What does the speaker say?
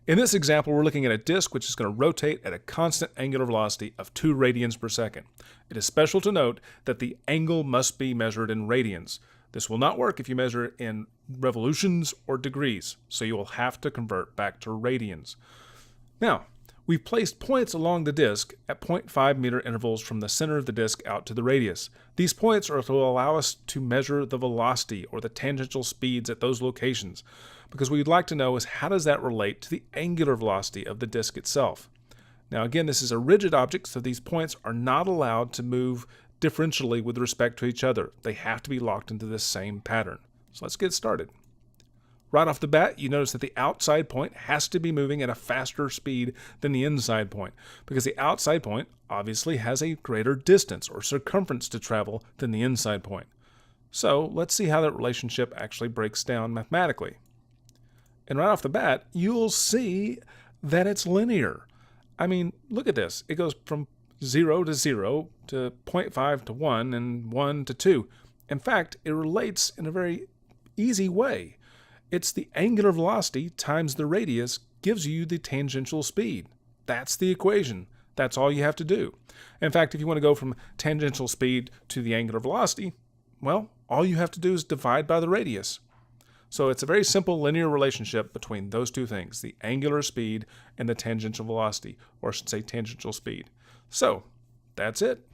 In this example, we're looking at a disk which is going to rotate at a constant angular velocity of 2 radians per second. It is special to note that the angle must be measured in radians. This will not work if you measure it in revolutions or degrees, so you will have to convert back to radians. Now, we've placed points along the disk at 0.5 meter intervals from the center of the disk out to the radius. These points are to allow us to measure the velocity or the tangential speeds at those locations, because what we'd like to know is how does that relate to the angular velocity of the disk itself. Now again, this is a rigid object, so these points are not allowed to move differentially with respect to each other. They have to be locked into this same pattern. So let's get started. Right off the bat, you notice that the outside point has to be moving at a faster speed than the inside point, because the outside point obviously has a greater distance or circumference to travel than the inside point. So let's see how that relationship actually breaks down mathematically. And right off the bat, you'll see that it's linear. I mean, look at this. It goes from 0 to 0 to 0.5 to 1 and 1 to 2. In fact, it relates in a very easy way. It's the angular velocity times the radius gives you the tangential speed. That's the equation. That's all you have to do. In fact, if you want to go from tangential speed to the angular velocity, well, all you have to do is divide by the radius. So it's a very simple linear relationship between those two things, the angular speed and the tangential velocity, or I should say tangential speed. So that's it.